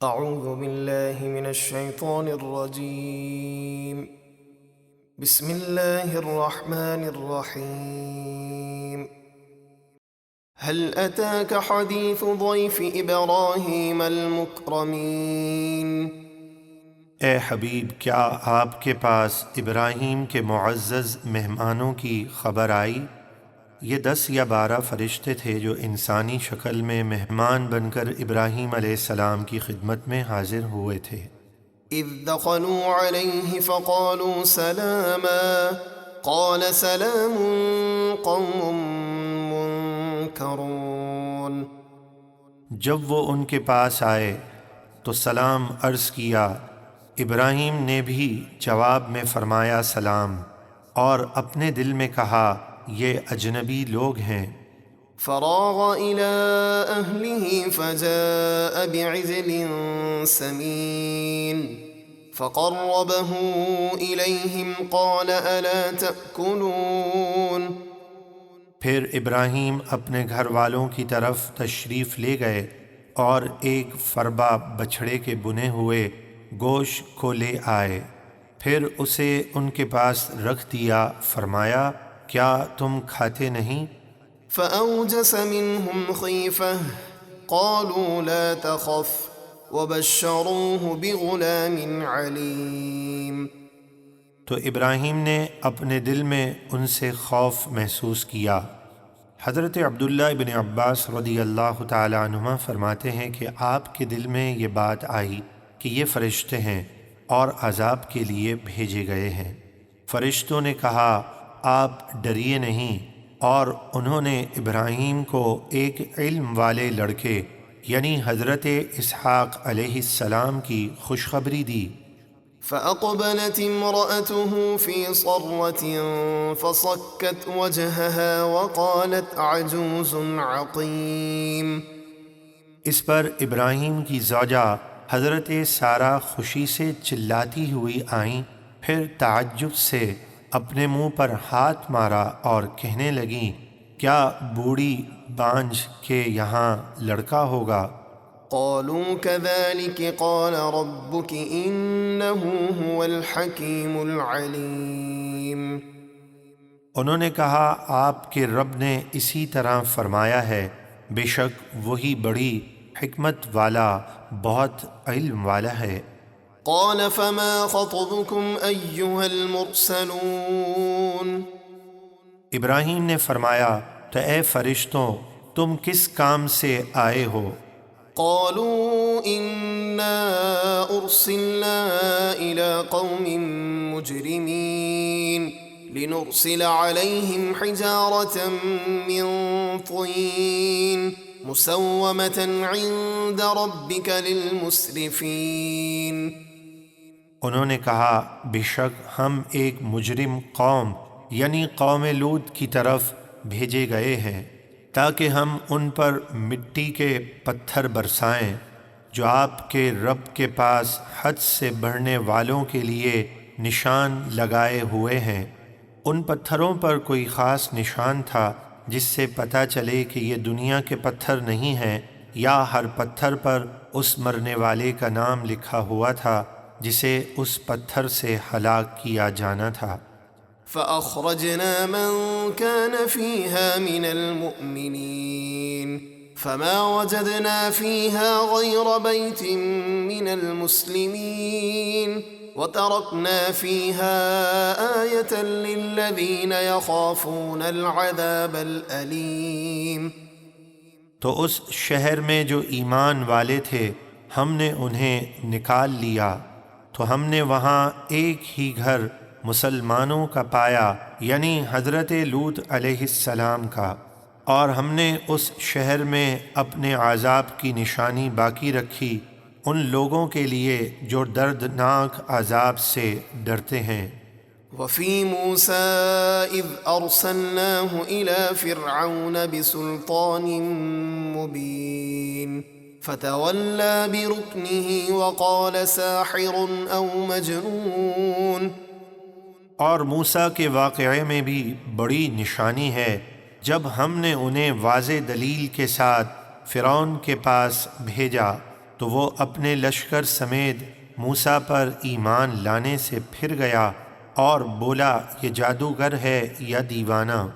أعوذ بالله من الشيطان الرجيم. بسم الله الرحمن الرحيم. هل أتاك حديث ضيف إبراهيم المكرمين؟ اے حبیب، کیا آپ کے پاس ابراہیم کے معزز مہمانوں کی خبر آئی؟ یہ 10 یا 12 فرشتے تھے جو انسانی شکل میں مہمان بن کر ابراہیم علیہ السلام کی خدمت میں حاضر ہوئے تھے۔ إذ دخلوا عليه فقالوا سلاما قال سلام قوم منكرون۔ جب وہ ان کے پاس آئے تو سلام عرض کیا۔ ابراہیم نے بھی جواب میں فرمایا سلام، اور اپنے دل میں کہا یہ اجنبی لوگ ہیں۔ فراغ إلى أهله فجاء بعجل سمين فقربه إليهم قال ألا تأكلون۔ پھر ابراہیم اپنے گھر والوں کی طرف تشریف لے گئے اور ایک فربا بچھڑے کے بنے ہوئے گوشت کو لے آئے، پھر اسے ان کے پاس رکھ دیا، فرمایا کیا تم کھاتے نہیں؟ فأوجس منهم خيفة قالوا لا تخف وبشروه بغلام عليم۔ تو ابراہیم نے اپنے دل میں ان سے خوف محسوس کیا۔ حضرت عبداللہ ابن عباس رضی اللہ تعالی عنہما فرماتے ہیں کہ آپ کے دل میں یہ بات آئی کہ یہ فرشتے ہیں اور عذاب کے لیے بھیجے گئے ہیں۔ فرشتوں نے کہا آپ ڈریے نہیں، اور انہوں نے ابراہیم کو ایک علم والے لڑکے یعنی حضرت اسحاق علیہ السلام کی خوشخبری دی۔ فأقبلت امرأته في صرة فصكت وجهها وقالت عجوز عقيم۔ اس پر ابراہیم کی زوجہ حضرت سارہ خوشی سے چلاتی ہوئی آئیں، پھر تعجب سے اپنے منہ پر ہاتھ مارا اور کہنے لگیں کیا بوڑھی بانجھ کے یہاں لڑکا ہوگا؟ قالوا كذلك قال ربك إنه هو الحكيم العليم۔ انہوں نے کہا آپ کے رب نے اسی طرح فرمایا ہے، بے شک وہی بڑی حکمت والا بہت علم والا ہے۔ قال فما خطبكم أيها المرسلون؟ ابراہیم نے فرمایا تو اے فرشتوں تم کس کام سے آئے ہو؟ قالوا إنا أرسلنا إلى قوم مجرمين لنرسل عليهم حجارة من طين مسومة عند ربك للمسرفين۔ انہوں نے کہا بے شک ہم ایک مجرم قوم یعنی قوم لوط کی طرف بھیجے گئے ہیں تاکہ ہم ان پر مٹی کے پتھر برسائیں جو آپ کے رب کے پاس حد سے بڑھنے والوں کے لیے نشان لگائے ہوئے ہیں۔ ان پتھروں پر کوئی خاص نشان تھا جس سے پتہ چلے کہ یہ دنیا کے پتھر نہیں ہیں، یا ہر پتھر پر اس مرنے والے کا نام لکھا ہوا تھا جسے اس پتھر سے ہلاک کیا جانا تھا۔ فأخرجنا من كان فيها من المؤمنين فما وجدنا فيها غير بيت من المسلمين وتركنا فيها آية للذين يخافون العذاب الأليم۔ تو اس شہر میں جو ایمان والے تھے ہم نے انہیں نکال لیا، تو ہم نے وہاں ایک ہی گھر مسلمانوں کا پایا یعنی حضرت لوط علیہ السلام کا، اور ہم نے اس شہر میں اپنے عذاب کی نشانی باقی رکھی ان لوگوں کے لیے جو دردناک عذاب سے ڈرتے ہیں۔ وفي موسى إذ أرسلناه إلى فرعون بسلطان مبين فتولى بركنه وقال ساحر أو مجنون۔ اور موسیٰ کے واقعے میں بھی بڑی نشانی ہے جب ہم نے انہیں واضح دلیل کے ساتھ فرعون کے پاس بھیجا تو وہ اپنے لشکر سمیت موسیٰ پر ایمان لانے سے پھر گیا اور بولا یہ جادوگر ہے یا دیوانہ۔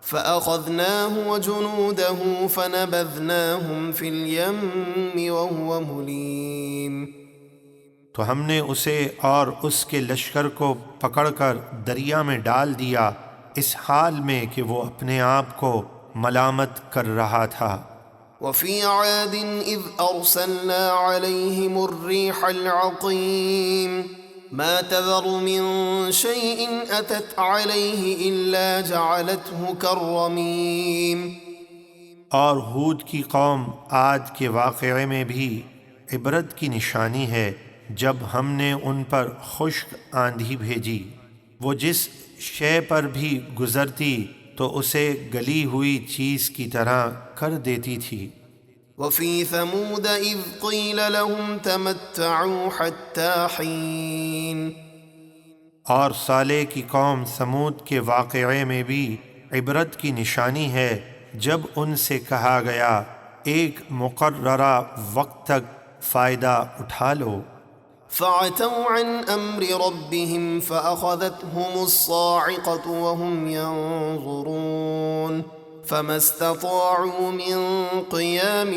فأخذناه وجنوده فنبذناهم في اليم وهو مليم۔ تو ہم نے اسے اور اس کے لشکر کو پکڑ کر دریا میں ڈال دیا، اس حال میں کہ وہ اپنے آپ کو ملامت کر رہا تھا۔ وفي عاد إذ أرسلنا عليهم الريح العقيم ما تذر من شيء أتت عليه إلا جعلته كالرميم۔ اور ہود کی قوم عاد کے واقعے میں بھی عبرت کی نشانی ہے جب ہم نے ان پر خشک آندھی بھیجی، وہ جس شے پر بھی گزرتی تو اسے گلی ہوئی چیز کی طرح کر دیتی تھی۔ وفي ثمود إذ قيل لهم تمتعوا حتى حين۔ اور صالح کی قوم سمود کے واقعے میں بھی عبرت کی نشانی ہے جب ان سے کہا گیا ایک مقررہ وقت تک فائدہ اٹھا لو۔ فعتوا عن أمر ربهم فأخذتهم الصاعقة وهم ينظرون فما استطاعوا من قيام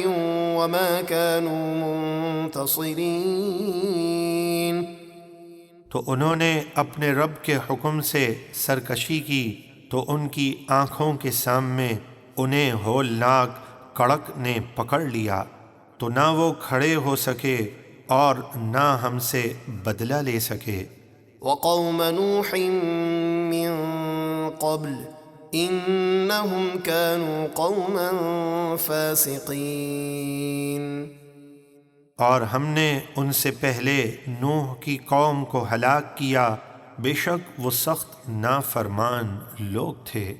وما كانوا منتصرين۔ تو انہوں نے اپنے رب کے حکم سے سرکشی کی تو ان کی آنکھوں کے سامنے انہیں ہولناک کڑک نے پکڑ لیا، تو نہ وہ کھڑے ہو سکے اور نہ ہم سے بدلہ لے سکے۔ وقوم نوح من قبل انہم كانوا قوما فاسقین۔ اور ہم نے ان سے پہلے نوح کی قوم کو ہلاک کیا، بے شک وہ سخت نافرمان لوگ تھے۔